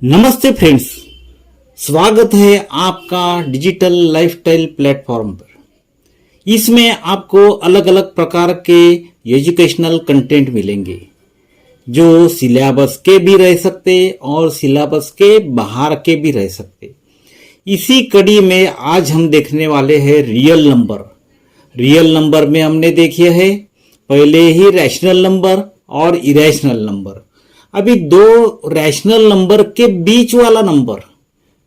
नमस्ते फ्रेंड्स, स्वागत है आपका डिजिटल लाइफस्टाइल प्लेटफॉर्म पर। इसमें आपको अलग अलग प्रकार के एजुकेशनल कंटेंट मिलेंगे जो सिलेबस के भी रह सकते और सिलेबस के बाहर के भी रह सकते। इसी कड़ी में आज हम देखने वाले हैं रियल नंबर। रियल नंबर में हमने देखिए है पहले ही रैशनल नंबर और इरेशनल नंबर। अभी दो रैशनल नंबर के बीच वाला नंबर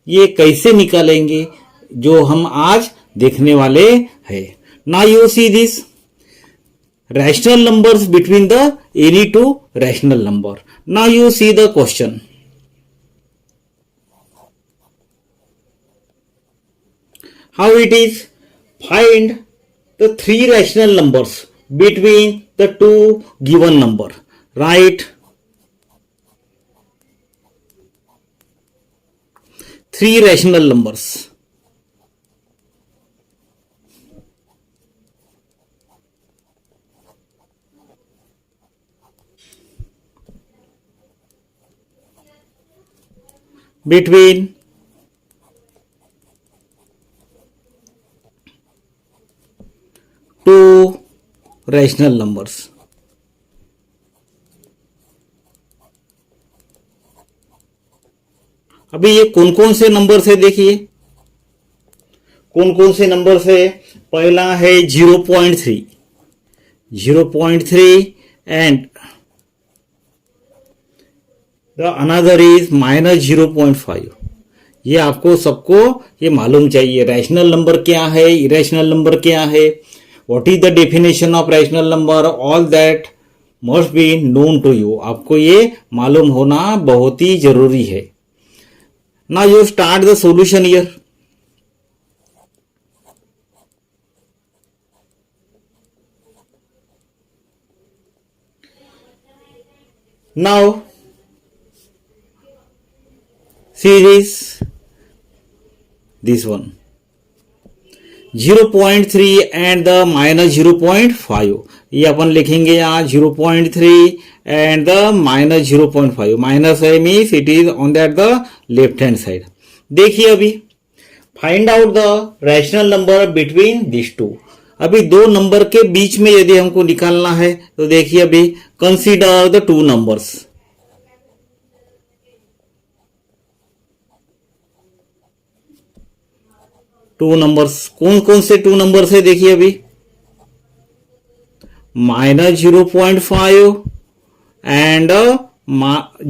ये कैसे निकालेंगे जो हम आज देखने वाले हैं। Now you see this rational numbers between the any two rational number. Now you see the question. How it is? Find the three rational numbers between the two given number. Write three rational numbers. Between two rational numbers. अभी ये कौन कौन से number से देखिए, कौन कौन से नंबर से। पहला है 0.3, 0.3 एंड द अनदर इज -0.5। ये आपको सबको ये मालूम चाहिए रैशनल नंबर क्या है, इरेशनल नंबर क्या है, what is the definition of rational number, all that must be known to you. आपको ये मालूम होना बहुत ही जरूरी है। Now you start the solution here. Now see this one 0.3 and the -0.5। ये अपन लिखेंगे यहाँ 0.3 and the -0.5। माइनस है means it is on that the left hand side. देखिए अभी find out the rational number between this two. अभी दो number के बीच में यदि हमको निकालना है तो देखिए अभी consider the two numbers. Two numbers कौन कौन से टू नंबर्स है देखिए अभी -0.5 एंड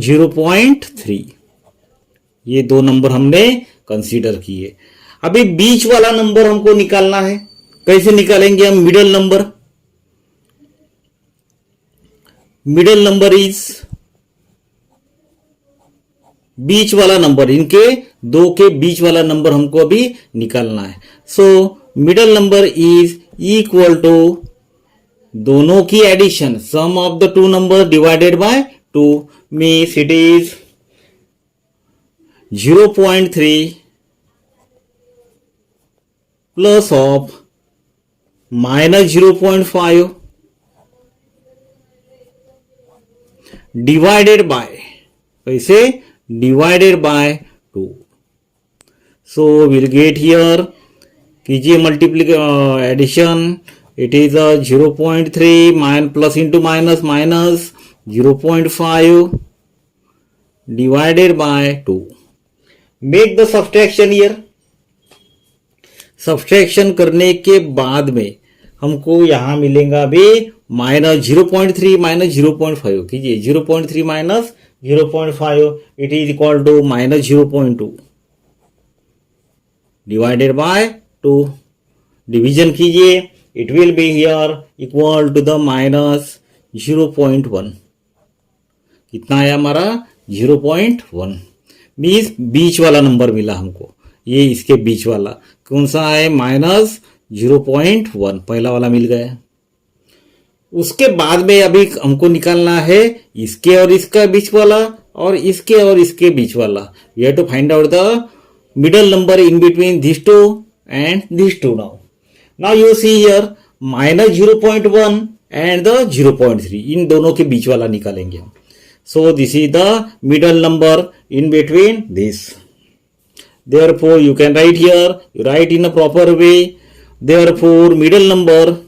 0.3। ये दो नंबर हमने कंसीडर किए। अभी बीच वाला नंबर हमको निकालना है। कैसे निकालेंगे हम? Middle number. Middle number is बीच वाला नंबर, इनके दो के बीच वाला नंबर हमको अभी निकालना है। So middle number is equal to दोनों की addition, sum of the two number divided by 2 means it is 0.3 plus of -0.5 divided by, कैसे? Divided by 2। So will get here, कीजिए multiplication addition. It is a 0.3 plus into minus 0.5 divided by 2. Make the subtraction here. Subtraction करने के बाद में हमको यहां मिलेगा अभी -0.3 -0.5। कीजिए 0.3 minus 0.5 it is equal to -0.2 divided by 2। Division कीजिए, it will be here equal to the -0.1। कितना आया हमारा? 0.1 मीन्स बीच वाला नंबर मिला हमको। ये इसके बीच वाला कौन सा है? -0.1 पहला वाला मिल गया। उसके बाद में अभी हमको निकालना है इसके और इसका बीच वाला और इसके और इसके बीच वाला। We have to find out the middle number in between this two and this two. Now you see here -0.1 and the 0.3, इन दोनों के बीच वाला निकालेंगे हम। So this is the middle number in between this. Therefore, you can write here, you write in a proper way. Therefore, middle number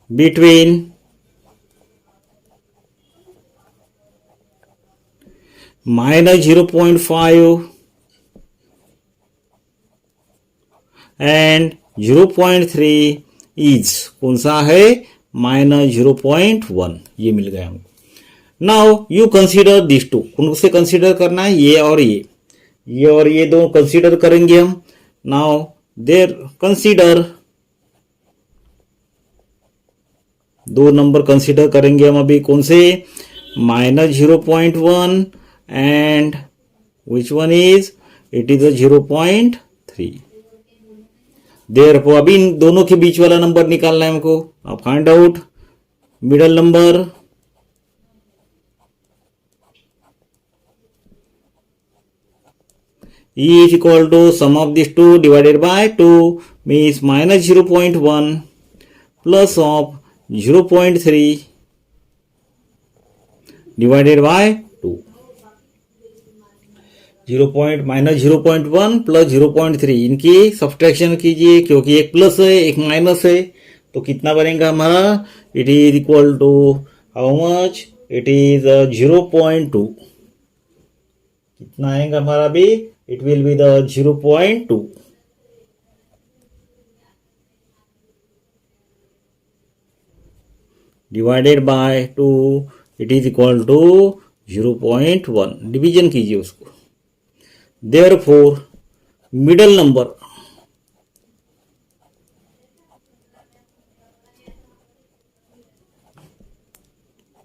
between minus 0.5 and 0.3 is कौन सा है -0.1 ये मिल गया हमको. Now you consider this two. कौन से consider करना है? ये और ये दो कंसीडर करेंगे हम. नाउ देर कंसीडर दो नंबर कंसीडर करेंगे हम अभी. कौन से? -0.1 and which one is? It is 0.3. Therefore अभी इन दोनों के बीच वाला नंबर निकालना है हमको. अब find out middle number. E is equal to sum of these two divided by 2 means -0.1 plus of 0.3 divided by 2. -0.1 plus 0.3 इनकी सब्ट्रैक्शन कीजिए क्योंकि एक प्लस है एक माइनस है. तो कितना बनेगा हमारा? It is equal to how much? It is 0.2. कितना आएगा हमारा भी? It will be the 0.2 divided by 2. It is equal to 0.1. Division कीजिए उसको. Therefore, middle number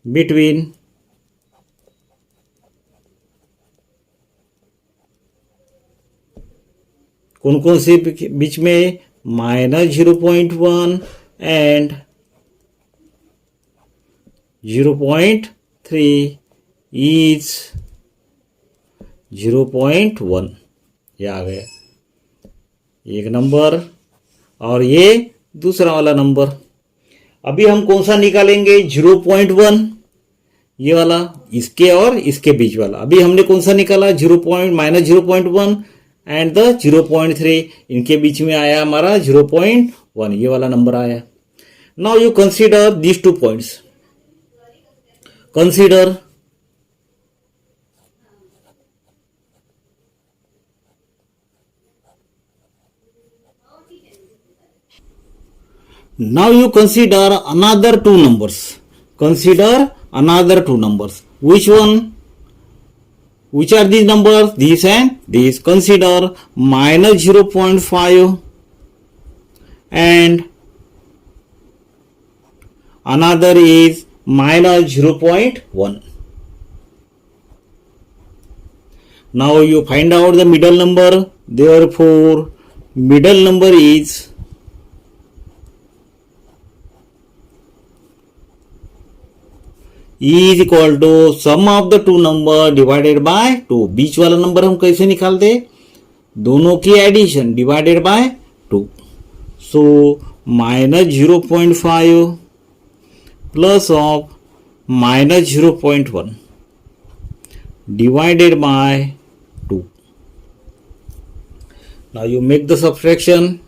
between कौन से बीच में? -0.1 एंड 0.3 इज 0.1. ये आ गया एक नंबर और ये दूसरा वाला नंबर. अभी हम कौन सा निकालेंगे? 0.1 ये वाला, इसके और इसके बीच वाला. अभी हमने कौन सा निकाला? -0.1 एंड द 0.3. इनके बीच में आया हमारा 0.1. ये वाला नंबर आया. Now you consider these 2 points. Consider now you consider another 2 numbers. Consider another 2 numbers. Which one? Which are these numbers? These and these. Consider -0.5 and another is -0.1. Now you find out the middle number. Therefore, middle number is E is equal to sum of the two number divided by 2. बीच वाला number हम कैसे निकालते? दोनों की addition divided by 2. So -0.5 plus of -0.1 divided by 2. Now you make the subtraction.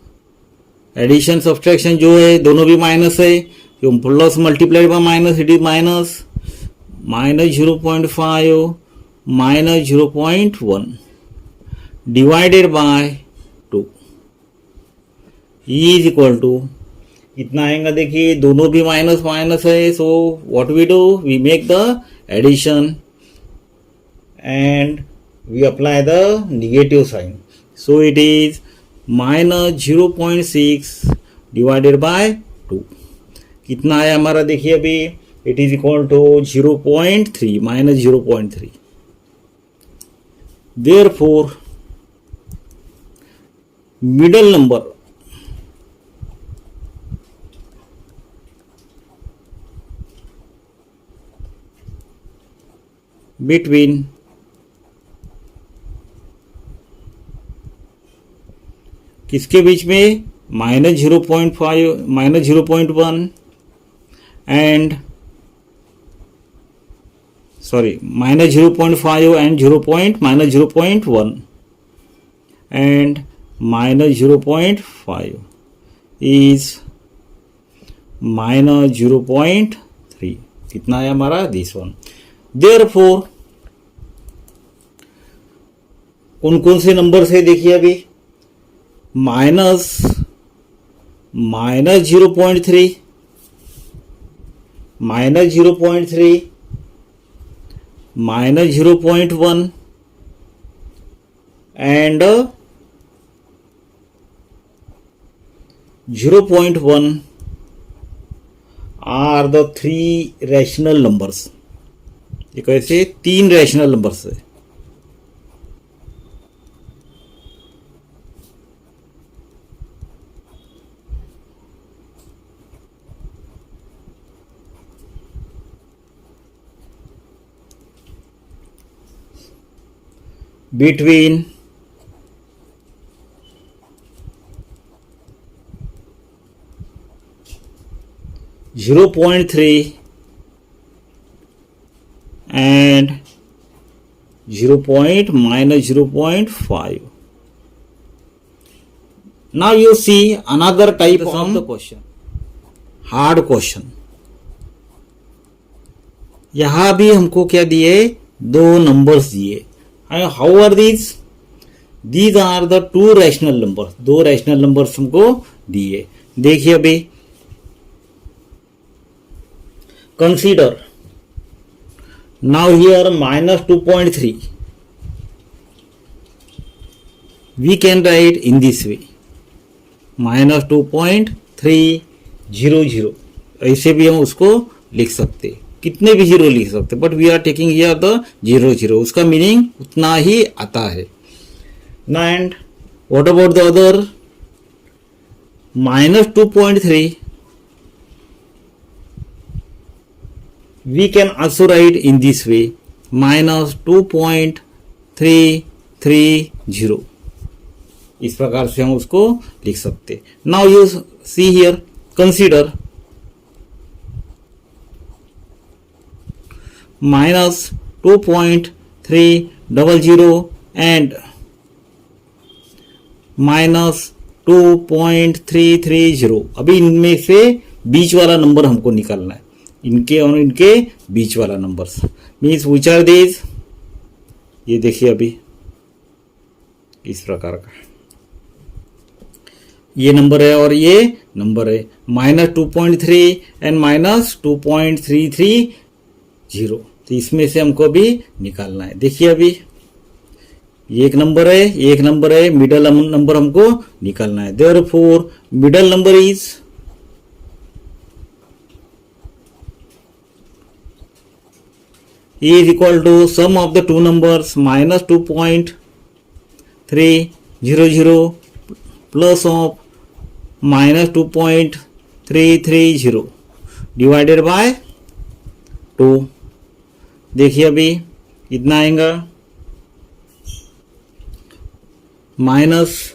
Addition subtraction जो है दोनों भी माइनस है. Plus multiplied by minus, it is -0.5 -0.1 divided by 2 is equal to कितना आएगा? देखिए दोनों भी माइनस माइनस है. So what we do? We make the addition and we apply the negative sign. So it is -0.6 divided by 2. कितना आया हमारा? देखिए अभी it is equal to 0.3 -0.3. Therefore, middle number between किसके बीच में? -0.5 -0.1 and minus 0.5 and minus 0.1 and minus 0.5 is minus 0.3. कितना है हमारा? This one. Therefore कौन कौन से नंबर से देखिए अभी, minus 0.3, minus 0.3, minus 0.1 and 0.1 are the three rational numbers. ये कैसे? तीन रैशनल नंबर्स है. between 0.3 and minus 0.5. Now you see another type of the question, hard question. यहाँ भी हमको क्या दिए? दो नंबर्स दिए. How are these? These are the two rational numbers. दो रैशनल नंबर्स हमको दिए. देखिए अभी, consider now here minus 2.3. We can write in this way, minus 2.300. ऐसे भी हम उसको लिख सकते, कितने भी जीरो लिख सकते, but we are taking here the 0, उसका मीनिंग उतना ही आता है ना. And what about the other, minus 2.3 we can also write in this way, minus 2.330. इस प्रकार से हम उसको लिख सकते. Now you see here, consider minus 2.300 and minus 2.330. अभी इनमें से बीच वाला नंबर हमको निकालना है, इनके और इनके बीच वाला number means which are these. ये देखिए अभी इस प्रकार का ये नंबर है और ये नंबर है, minus 2.3 एंड minus 2.330. तो इसमें से हमको अभी निकालना है. देखिए अभी ये एक नंबर है, एक नंबर है, मिडल नंबर हमको निकालना है. Therefore middle number is equal to sum of the two numbers minus 2.300 plus of minus 2.330 divided by 2. देखिए अभी इतना आएगा, minus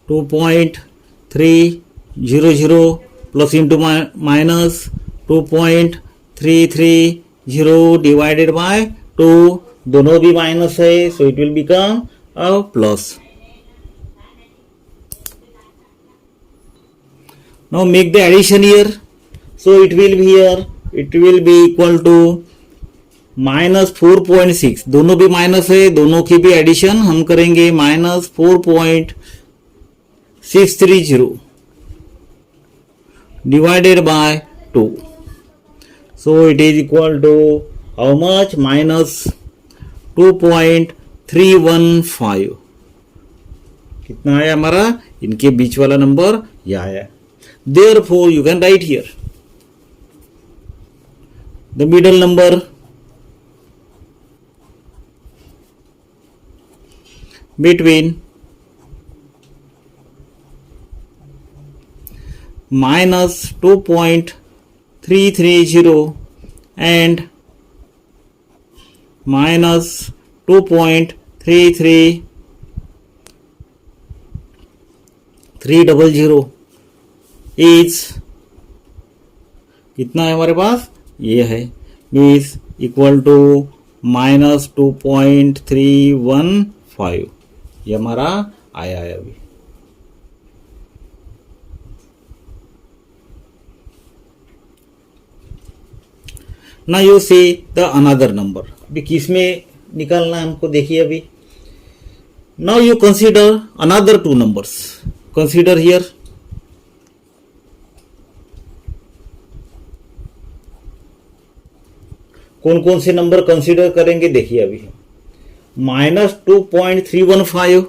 2.300 plus into minus 2.330 divided by 2. दोनों भी माइनस है, so it will become a plus. Now make the addition here. So it will be here, it will be equal to minus 4.6. दोनों भी minus है, दोनों की भी एडिशन हम करेंगे, minus 4.630 divided by 2. So it is equal to how much? Minus 2.315. कितना आया हमारा? इनके बीच वाला नंबर यह आया. Therefore you can write here the middle number between minus 2.330 and minus 2.330 is कितना है हमारे पास, ये है, मीन्स इक्वल टू -2.315, ये हमारा आया है अभी। ना you see the another number, अभी किस में निकालना है हमको, देखिए अभी। Now you consider another two numbers, consider here. कौन कौन से नंबर कंसीडर करेंगे, देखिए अभी। -2.315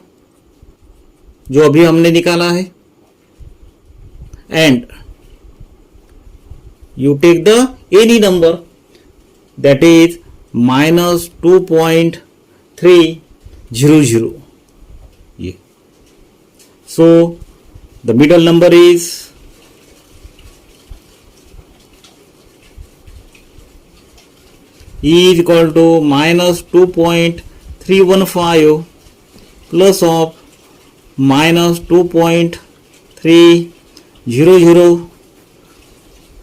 जो अभी हमने निकाला है, and you take the any number that is -2.300, ये, so the middle number is equal to -2.315 plus of -2.300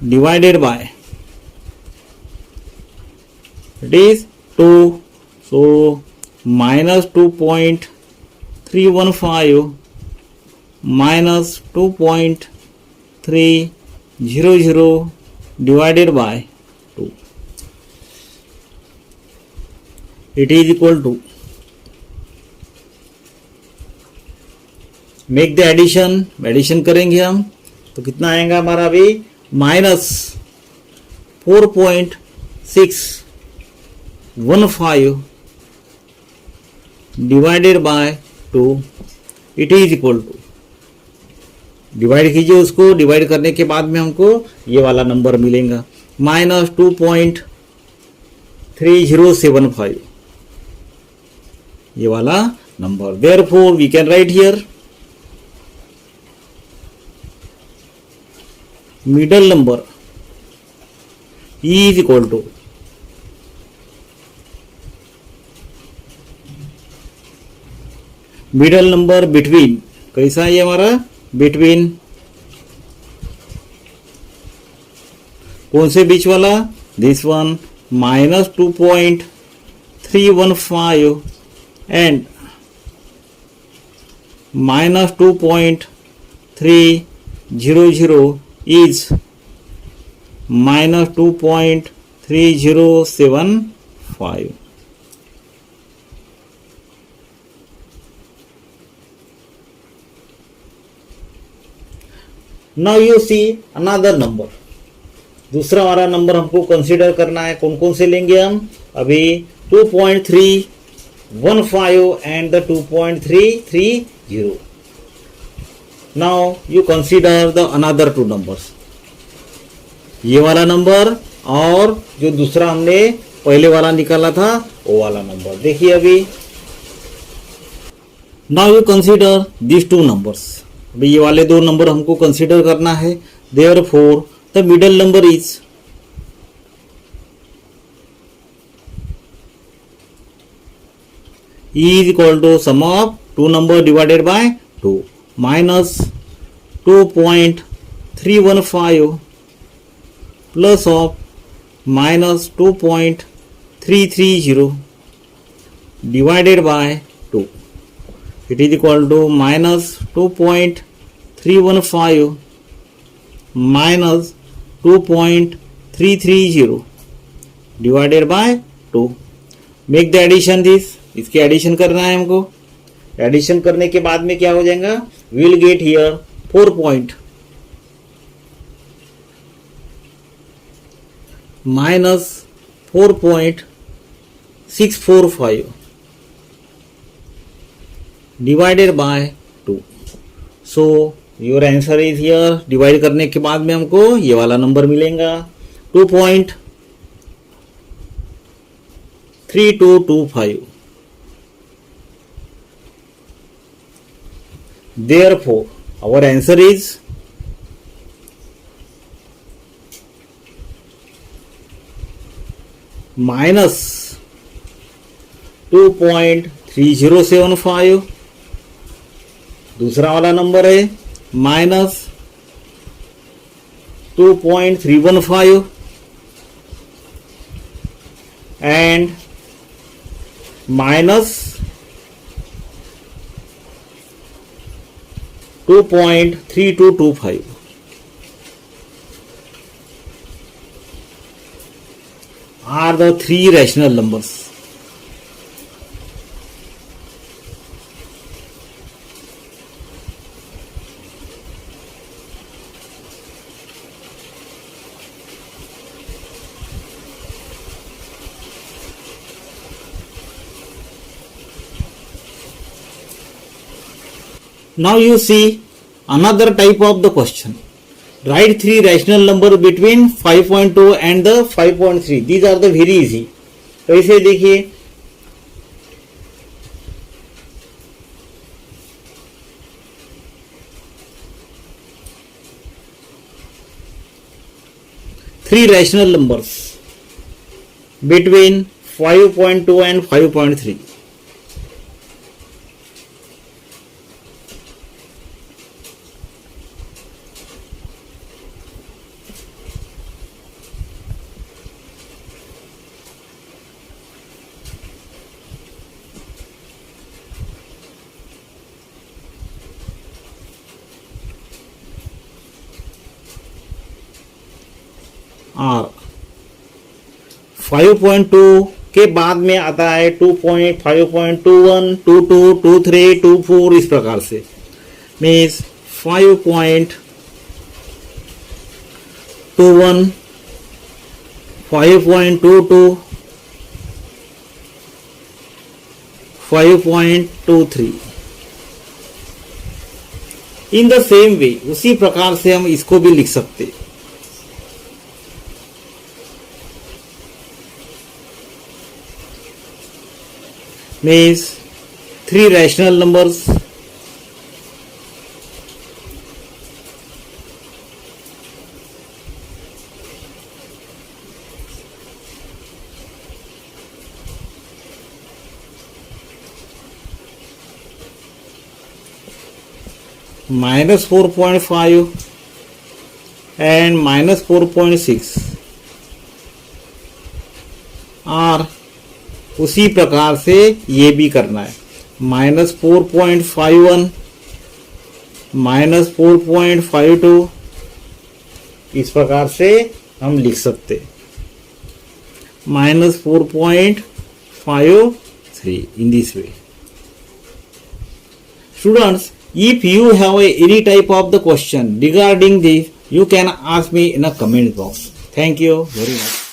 divided by, it is 2, so -2.315 minus 2.300 divided by 2, it is equal to, make the addition करेंगे हम, तो कितना आएगा हमारा अभी, -4.615 divided by 2, it is equal to, divide कीजिए उसको, divide करने के बाद में हमको ये वाला नंबर मिलेगा, -2.3075, ये वाला number. Therefore we can write here middle number is equal to middle number between, कैसा है ये हमारा, between, कौन से बीच वाला, this one, -2.315 and -2.300 is -2.3075. Now you see another number, दूसरा वाला नंबर हमको कंसीडर करना है। कौन कौन से लेंगे हम, अभी 2.315 and the 2.330. Now you consider the another two numbers, ये वाला नंबर और जो दूसरा हमने पहले वाला निकाला था वो वाला नंबर। देखिए अभी, now you consider these two numbers, अभी ये वाले दो नंबर हमको कंसीडर करना है। therefore the middle number is equal to sum of two number divided by 2, minus 2.315 plus of minus 2.330 divided by 2, it is equal to minus 2.315 minus 2.330 divided by 2. Make the addition this, इसके addition करना है हमको। Addition करने के बाद में क्या हो जाएगा, will get here 4 point minus 4.645 divided by 2. So your answer is here, divide करने के बाद में हमको ये वाला नंबर मिलेगा 2.3225. Therefore our answer is minus 2.3075, दूसरा वाला नंबर है minus 2.315 and minus 2.3225. Are the three rational numbers. Now you see another type of the question. Write three rational number between 5.2 and the 5.3. These are the very easy. कैसे देखिए, three rational numbers between 5.2 and 5.3. और 5.2 के बाद में आता है 2.5.21, 22, 23, 24 इस प्रकार से. Means 5.21, 5.22, 5.23. In the same way, उसी प्रकार से हम इसको भी लिख सकते. Means three rational numbers minus 4.5 and minus 4.6 are उसी प्रकार से ये भी करना है. माइनस 4.51, माइनस 4.52 इस प्रकार से हम लिख सकते. Minus 4.53 in this way. Students, if you have any type of the question regarding this, you can ask me in a comment box. Thank you very much.